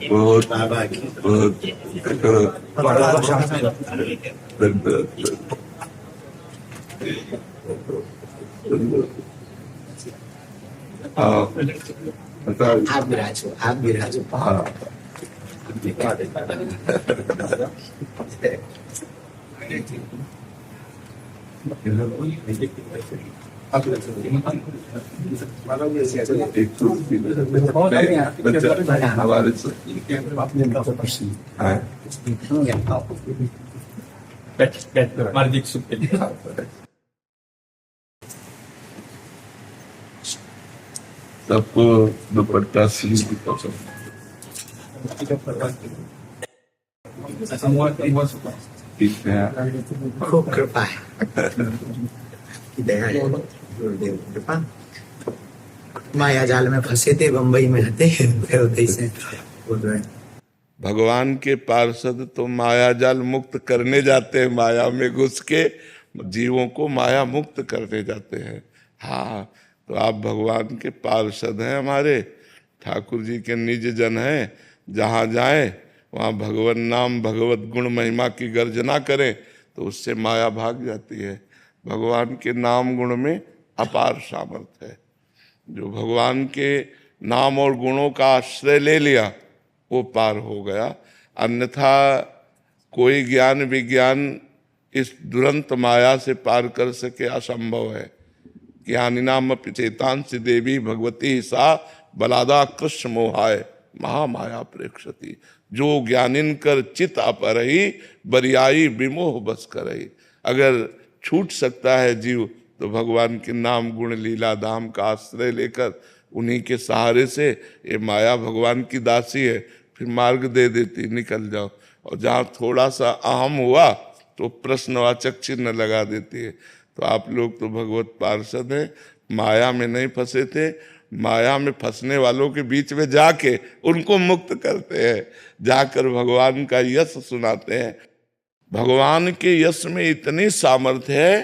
बहुत बहुत आप विराजो हाँ हमारे सबको दुपट्टा सी खूब कृपा है, दया है, गुरुदेव कृपा। माया जाल में फंसे थे, बम्बई में रहते फिर से बोल रहे हैं। भगवान के पार्षद तो माया जाल मुक्त करने जाते हैं, माया में घुस के जीवों को माया मुक्त करने जाते हैं। हाँ, तो आप भगवान के पार्षद हैं, हमारे ठाकुर जी के निज जन हैं। जहाँ जाएं वहाँ भगवान नाम भगवत गुण महिमा की गर्जना करें तो उससे माया भाग जाती है। भगवान के नाम गुण में अपार सामर्थ्य है। जो भगवान के नाम और गुणों का आश्रय ले लिया वो पार हो गया, अन्यथा कोई ज्ञान विज्ञान इस दुरंत माया से पार कर सके असंभव है। ज्ञानिनाम चेतांसि देवी भगवती सा बलादा कृष्ण मोहाय महामाया प्रेक्षति। जो ज्ञानिन कर चित अपरही बरियाई विमोह बस करही। अगर छूट सकता है जीव तो भगवान के नाम गुण लीला धाम का आश्रय लेकर उन्हीं के सहारे से, ये माया भगवान की दासी है, फिर मार्ग दे देती निकल जाओ। और जहाँ थोड़ा सा अहम हुआ तो प्रश्नवाचक चिन्ह लगा देती है। तो आप लोग तो भगवत पार्षद हैं, माया में नहीं फंसे थे, माया में फंसने वालों के बीच में जाके उनको मुक्त करते हैं, जाकर भगवान का यश सुनाते हैं। भगवान के यश में इतनी सामर्थ्य है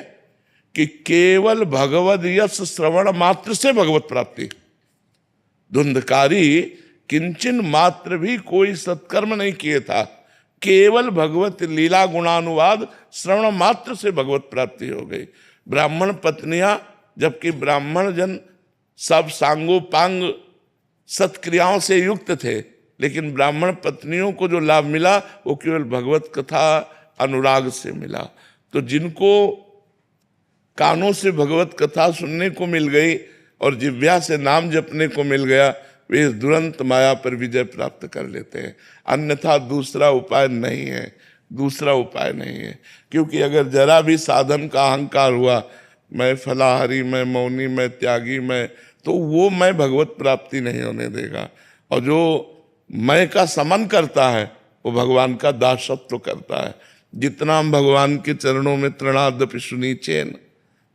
कि केवल भगवद यश श्रवण मात्र से भगवत प्राप्ति। धुंधकारी किंचन मात्र भी कोई सत्कर्म नहीं किए था, केवल भगवत लीला गुणानुवाद श्रवण मात्र से भगवत प्राप्ति हो गई। ब्राह्मण पत्नियां, जबकि ब्राह्मण जन सब सांगोपांग सत्क्रियाओं से युक्त थे, लेकिन ब्राह्मण पत्नियों को जो लाभ मिला वो केवल भगवत कथा अनुराग से मिला। तो जिनको कानों से भगवत कथा सुनने को मिल गई और जिह्वा से नाम जपने को मिल गया, वे इस दुरंत माया पर विजय प्राप्त कर लेते हैं। अन्यथा दूसरा उपाय नहीं है, दूसरा उपाय नहीं है। क्योंकि अगर जरा भी साधन का अहंकार हुआ, मैं फलाहारी, मैं मौनी, मैं त्यागी, मैं, तो वो मैं भगवत प्राप्ति नहीं होने देगा। और जो मैं का समन करता है वो भगवान का दासत्व करता है। जितना हम भगवान के चरणों में तृणादपि सुनीचेन,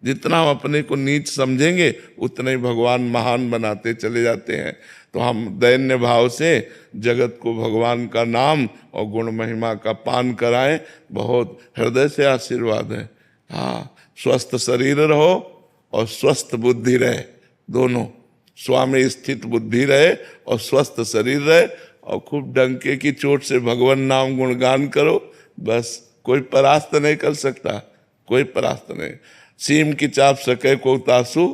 जितना हम अपने को नीच समझेंगे उतना ही भगवान महान बनाते चले जाते हैं। तो हम दैन्य भाव से जगत को भगवान का नाम और गुण महिमा का पान कराएं, बहुत हृदय से आशीर्वाद है। हाँ, स्वस्थ शरीर रहो और स्वस्थ बुद्धि रहे, दोनों स्वामी स्थित बुद्धि रहे और स्वस्थ शरीर रहे, और खूब डंके की चोट से भगवान नाम गुणगान करो, बस कोई परास्त नहीं कर सकता, कोई परास्त नहीं। सीम की चाप सके को तासु,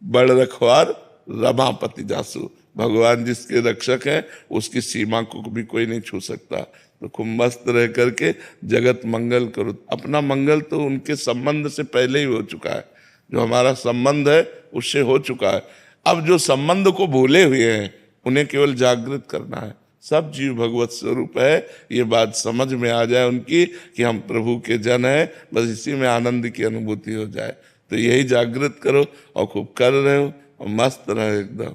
बड़ रखवार रमापति जासु। भगवान जिसके रक्षक हैं उसकी सीमा को भी कोई नहीं छू सकता। तो खूब मस्त रह करके जगत मंगल करो। अपना मंगल तो उनके संबंध से पहले ही हो चुका है, जो हमारा संबंध है उससे हो चुका है। अब जो संबंध को भूले हुए हैं उन्हें केवल जागृत करना है। सब जीव भगवत स्वरूप है, ये बात समझ में आ जाए उनकी कि हम प्रभु के जन हैं, बस इसी में आनंद की अनुभूति हो जाए। तो यही जागृत करो और खूब कर रहे हो और मस्त रहे एकदम।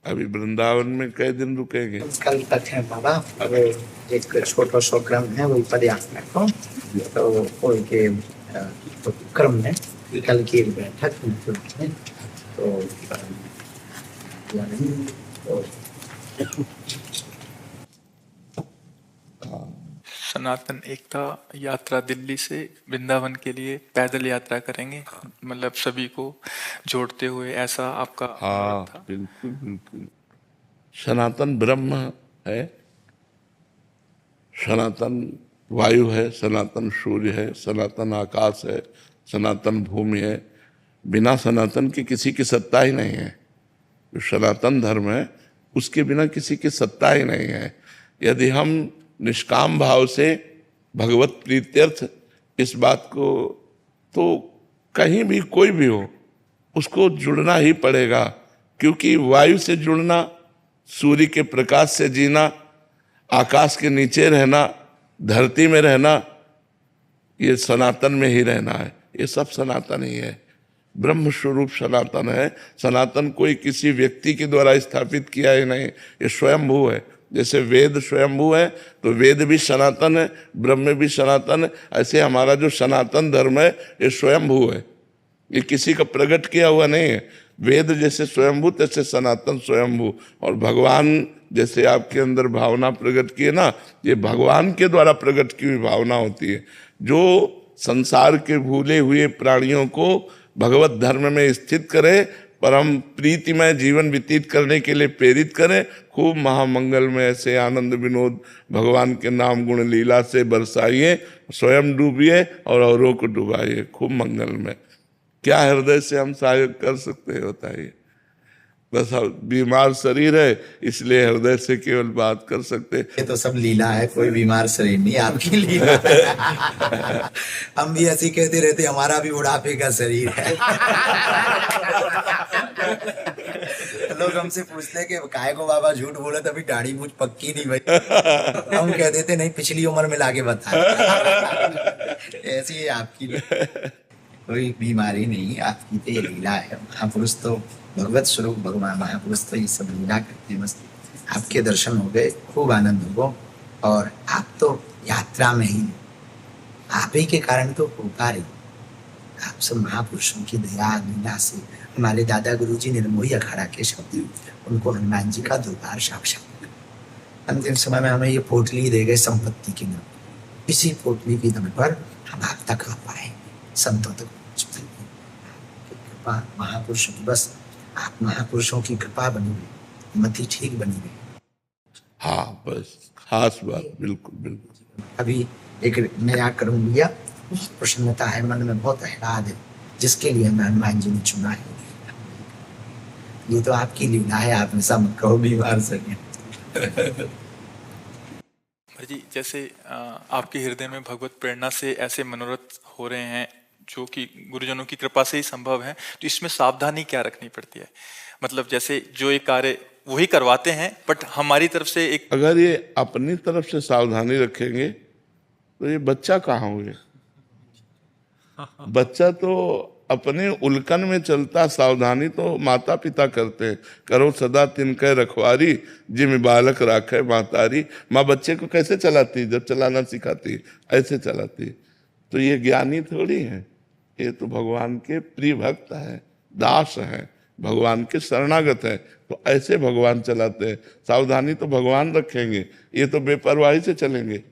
अभी वृंदावन में कई दिन रुकेंगे? कल तक है बाबा, अब एक छोटा सा क्रम है वही पदयात्रा में तो उनके तो क्रम में कल की बैठक में तो सनातन एकता यात्रा दिल्ली से वृंदावन के लिए पैदल यात्रा करेंगे, मतलब सभी को जोड़ते हुए, ऐसा आपका हाँ था? बिल्कुल बिल्कुल। सनातन ब्रह्म है, सनातन वायु है, सनातन सूर्य है, सनातन आकाश है, सनातन भूमि है। बिना सनातन के किसी की सत्ता ही नहीं है। जो सनातन धर्म है उसके बिना किसी की सत्ता ही नहीं है। यदि हम निष्काम भाव से भगवत प्रीत्यर्थ इस बात को, तो कहीं भी कोई भी हो उसको जुड़ना ही पड़ेगा, क्योंकि वायु से जुड़ना, सूर्य के प्रकाश से जीना, आकाश के नीचे रहना, धरती में रहना, ये सनातन में ही रहना है। ये सब सनातन ही है। ब्रह्म स्वरूप सनातन है। सनातन कोई किसी व्यक्ति के द्वारा स्थापित किया ही नहीं, ये स्वयंभू है। जैसे वेद स्वयंभू है तो वेद भी सनातन है, ब्रह्म भी सनातन है। ऐसे हमारा जो सनातन धर्म है ये स्वयंभू है, ये किसी का प्रकट किया हुआ नहीं है। वेद जैसे स्वयंभू तैसे सनातन स्वयंभू। और भगवान जैसे आपके अंदर भावना प्रकट की है ना, ये भगवान के द्वारा प्रकट की हुई भावना होती है, जो संसार के भूले हुए प्राणियों को भगवत धर्म में स्थित करे, परम प्रीतिमय जीवन व्यतीत करने के लिए प्रेरित करें। खूब महामंगल में ऐसे आनंद विनोद भगवान के नाम गुण लीला से बरसाइए, स्वयं डूबिए और औरों को डुबाइए खूब मंगल में। क्या हृदय से हम सहयोग कर सकते हैं बताइए? बस बीमार शरीर है इसलिए हृदय से केवल बात कर सकते। ये तो सब लीला है, कोई बीमार शरीर नहीं, आपकी लीला है। हम भी ऐसे कहते रहते हमारा भी बुढ़ापे का शरीर है। लोग हमसे पूछते हैं कि काहे को बाबा झूठ बोले, तभी दाढ़ी मूछ पक्की नहीं भाई। हम कह देते नहीं, पिछली उम्र में लाके बता। ऐसी है आपकी, कोई बीमारी नहीं, आपकी तो ये लीला है। महापुरुष तो भगवत स्वरूप भगवान महापुरुष तो ये सब लीला करते हैं। बस आपके दर्शन हो गए, खूब आनंद हो। और आप तो यात्रा में ही, आप ही के कारण तो होता रही। आप सब महापुरुषों की दया लीला से, हमारे दादा गुरु जी निर्मोही अखाड़ा के शब्द, उनको हनुमान जी का दरबार साक्षात। अंतिम समय में हमें ये पोटली दे गए संपत्ति की नाम, इसी पोटली की दम पर हम आप तक आ पाए, संतों तक पहुंच पाए। कृपा महापुरुषों की, बस आप महापुरुषों की कृपा बनी हुई, मति ठीक बनी हुई। हाँ बस खास बात, बिल्कुल बिल्कुल। अभी एक नया कर्म लिया, बहुत प्रसन्नता है, मन में बहुत आह्लाद है, जिसके लिए मैं हनुमान जी ने चुना है। ये तो आपकी लीला है, आप ऐसा मत कहो बीमार सके। जी, जैसे आपके हृदय में भगवत प्रेरणा से ऐसे मनोरथ हो रहे हैं जो कि गुरुजनों की कृपा से ही संभव है, तो इसमें सावधानी क्या रखनी पड़ती है? मतलब जैसे जो एक कार्य वही करवाते हैं, बट हमारी तरफ से एक, अगर ये अपनी तरफ से सावधानी रखेंगे तो ये बच्चा कहाँ होंगे? बच्चा तो अपने उल्कन में चलता, सावधानी तो माता पिता करते हैं। करो सदा तिनके रखवारी, जिम बालक राखे मातारी। माँ बच्चे को कैसे चलाती? जब चलाना सिखाती ऐसे चलाती। तो ये ज्ञानी थोड़ी है, ये तो भगवान के प्रिय भक्त हैं, दास हैं, भगवान के शरणागत हैं। तो ऐसे भगवान चलाते हैं। सावधानी तो भगवान रखेंगे, ये तो बेपरवाही से चलेंगे।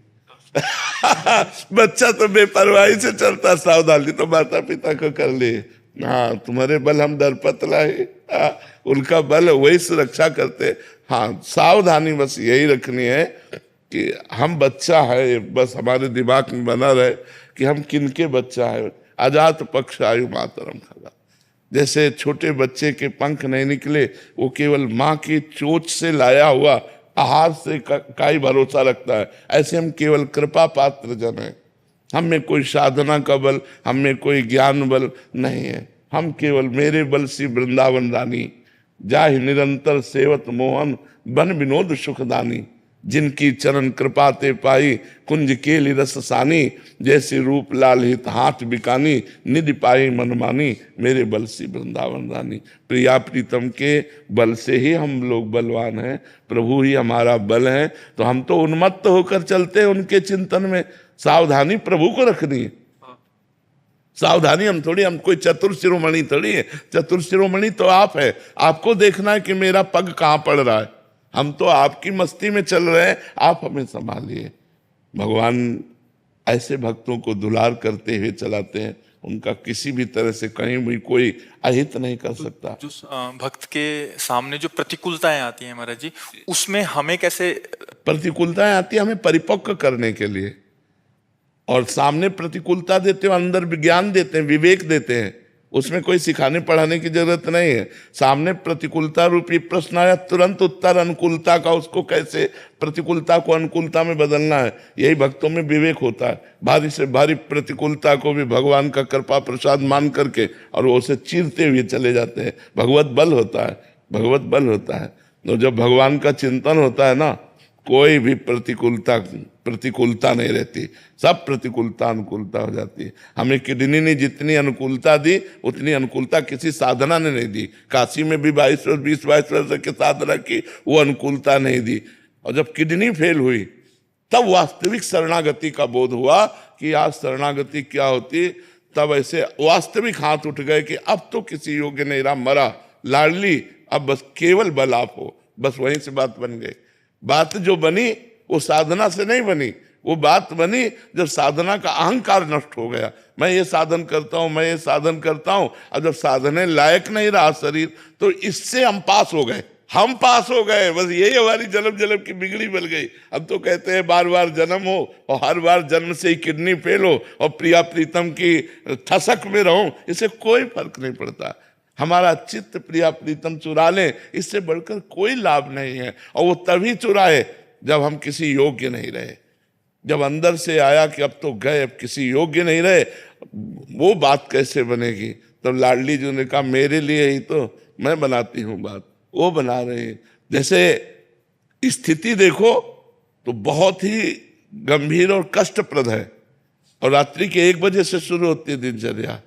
बच्चा तो बेपरवाही से चलता, सावधानी तो माता पिता को कर ले। हाँ, तुम्हारे बल हम दरपत लाए, उनका बल वही सुरक्षा करते। हाँ, सावधानी बस यही रखनी है कि हम बच्चा है, बस हमारे दिमाग में बना रहे कि हम किनके बच्चा है। अजात पक्ष आयु मातरम खगा। जैसे छोटे बच्चे के पंख नहीं निकले, वो केवल माँ की चोंच से लाया हुआ आहार से का ही भरोसा रखता है, ऐसे हम केवल कृपा पात्र जन हैं। हम में कोई साधना का बल, हम में कोई ज्ञान बल नहीं है। हम केवल मेरे बल सी वृंदावन रानी, जाहि निरंतर सेवत मोहन, बन विनोद सुखदानी। जिनकी चरण कृपा ते पाई, कुंज केली रस सानी। जैसे रूप लाल हित हाथ बिकानी, निधि पाई मनमानी। मेरे बल सी वृंदावन रानी। प्रिया प्रीतम के बल से ही हम लोग बलवान हैं, प्रभु ही हमारा बल है। तो हम तो उन्मत्त होकर चलते हैं उनके चिंतन में। सावधानी प्रभु को रखनी है। सावधानी हम थोड़ी, हम कोई चतुर शिरोमणि थोड़ी है। चतुर शिरोमणि तो आप है, आपको देखना है कि मेरा पग कहाँ पड़ रहा है। हम तो आपकी मस्ती में चल रहे हैं, आप हमें संभालिए। भगवान ऐसे भक्तों को दुलार करते हुए चलाते हैं। उनका किसी भी तरह से कहीं भी कोई अहित नहीं कर सकता। जो भक्त के सामने जो प्रतिकूलताएं आती हैं महाराज जी, उसमें हमें कैसे? प्रतिकूलताएं आती है हमें परिपक्व करने के लिए, और सामने प्रतिकूलता देते हो, अंदर विज्ञान देते हैं, विवेक देते हैं, उसमें कोई सिखाने पढ़ाने की जरूरत नहीं है। सामने प्रतिकूलता रूपी प्रश्न आया, तुरंत उत्तर अनुकूलता का, उसको कैसे प्रतिकूलता को अनुकूलता में बदलना है, यही भक्तों में विवेक होता है। भारी से भारी प्रतिकूलता को भी भगवान का कृपा प्रसाद मान करके और वो उसे चीरते हुए चले जाते हैं। भगवत बल होता है, भगवत बल होता है। तो जब भगवान का चिंतन होता है ना, कोई भी प्रतिकूलता नहीं रहती, सब प्रतिकूलता अनुकूलता हो जाती है। हमें किडनी ने जितनी अनुकूलता दी उतनी अनुकूलता किसी साधना ने नहीं दी। काशी में भी 20 वर्ष की साधना की, वो अनुकूलता नहीं दी। और जब किडनी फेल हुई तब वास्तविक शरणागति का बोध हुआ कि आज शरणागति क्या होती। तब ऐसे वास्तविक हाथ उठ गए कि अब तो किसी योग्य नहीं रहा, मरा लाडली, अब बस केवल बल आप हो। बस वहीं से बात बन गई। बात जो बनी वो साधना से नहीं बनी, वो बात बनी जब साधना का अहंकार नष्ट हो गया। मैं ये साधन करता हूं, मैं ये साधन करता हूं, और जब साधने लायक नहीं रहा शरीर, तो इससे हम पास हो गए, हम पास हो गए। बस यही हमारी जन्म जन्म की बिगड़ी बन गई। अब तो कहते हैं बार बार जन्म हो और हर बार जन्म से ही किडनी फेल हो और प्रिया प्रीतम की ठसक में रहूं, इससे कोई फर्क नहीं पड़ता। हमारा चित्त प्रिया प्रीतम चुरा ले, इससे बढ़कर कोई लाभ नहीं है। और वो तभी चुराए जब हम किसी योग्य नहीं रहे। जब अंदर से आया कि अब तो गए, अब किसी योग्य नहीं रहे, वो बात कैसे बनेगी। तब लाडली जी ने कहा मेरे लिए ही तो मैं बनाती हूँ बात, वो बना रहे हैं। जैसे स्थिति देखो तो बहुत ही गंभीर और कष्टप्रद है, और रात्रि के 1 बजे से शुरू होती है दिनचर्या,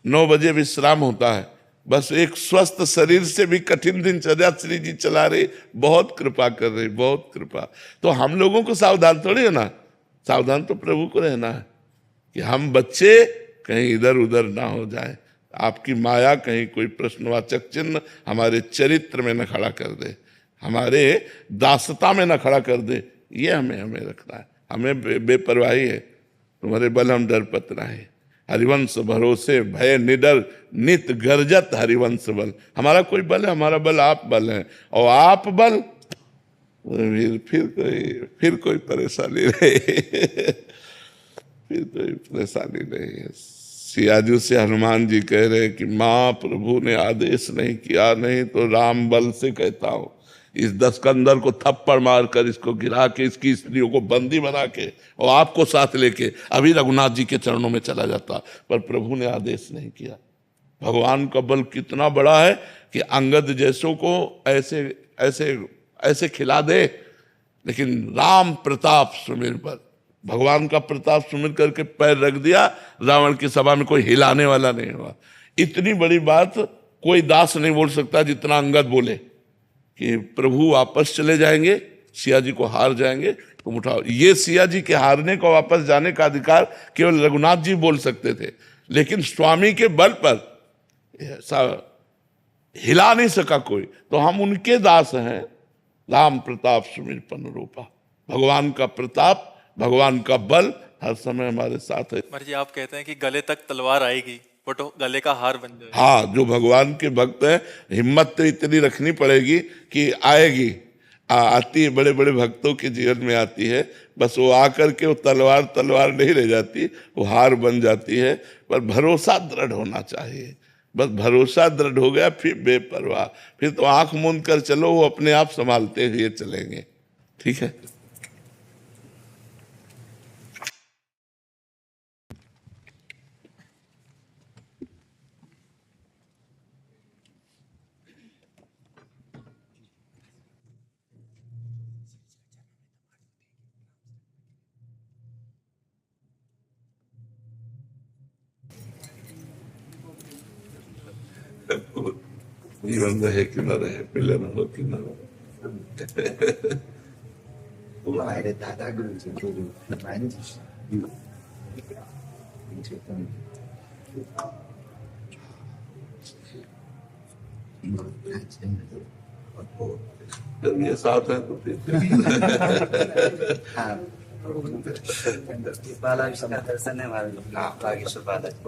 9 बजे विश्राम होता है। बस एक स्वस्थ शरीर से भी कठिन दिनचर्या श्री जी चला रही। बहुत कृपा कर रही, बहुत कृपा। तो हम लोगों को सावधान थोड़ी होना, सावधान तो प्रभु को रहना है कि हम बच्चे कहीं इधर उधर ना हो जाए। आपकी माया कहीं कोई प्रश्नवाचक चिन्ह हमारे चरित्र में न खड़ा कर दे, हमारे दासता में न खड़ा कर दे। ये हमें रखना है। हमें बेपरवाही है, तुम्हारे बल हम डरपत रहे। हरिवंश भरोसे भय निडर नित गर्जत हरिवंश बल। हमारा कोई बल है, हमारा बल आप बल है। और आप बल फिर कोई परेशानी नहीं फिर कोई परेशानी नहीं है। सियाजू से हनुमान जी कह रहे कि माँ प्रभु ने आदेश नहीं किया, नहीं तो राम बल से कहता हूँ इस दस्कंदर को थप्पड़ मारकर इसको गिरा के इसकी स्त्रियों को बंदी बना के और आपको साथ लेके अभी रघुनाथ जी के चरणों में चला जाता, पर प्रभु ने आदेश नहीं किया। भगवान का बल कितना बड़ा है कि अंगद जैसों को ऐसे ऐसे ऐसे खिला दे, लेकिन राम प्रताप सुमिर पर भगवान का प्रताप सुमिर करके पैर रख दिया, रावण की सभा में कोई हिलाने वाला नहीं हुआ। इतनी बड़ी बात कोई दास नहीं बोल सकता जितना अंगद बोले कि प्रभु वापस चले जाएंगे, सिया जी को हार जाएंगे, तुम उठाओ। ये सिया जी के हारने को वापस जाने का अधिकार केवल रघुनाथ जी बोल सकते थे, लेकिन स्वामी के बल पर ऐसा हिला नहीं सका कोई। तो हम उनके दास हैं। राम प्रताप सुमिर पन रूपा, भगवान का प्रताप, भगवान का बल हर समय हमारे साथ है। महाराज जी आप कहते हैं कि गले तक तलवार आएगी बट गले का हार बन जाएगा। हाँ, जो भगवान के भक्त हैं हिम्मत तो इतनी रखनी पड़ेगी कि आएगी, आती है, बड़े बड़े भक्तों के जीवन में आती है। बस वो आकर के वो तलवार नहीं रह जाती, वो हार बन जाती है। पर भरोसा दृढ़ होना चाहिए। बस भरोसा दृढ़ हो गया फिर बेपरवाह, फिर तो आंख मूंद कर चलो, वो अपने आप संभालते हुए चलेंगे। ठीक है। जीवन रहे कि न रहे, मिलन हो कि न हो। हमारे दादा गुरु जी के जो हनुमान जी जब ये साथ है तो फिर हाँ, बालाजी का दर्शन है हमारे बागेश्वर बालाजी।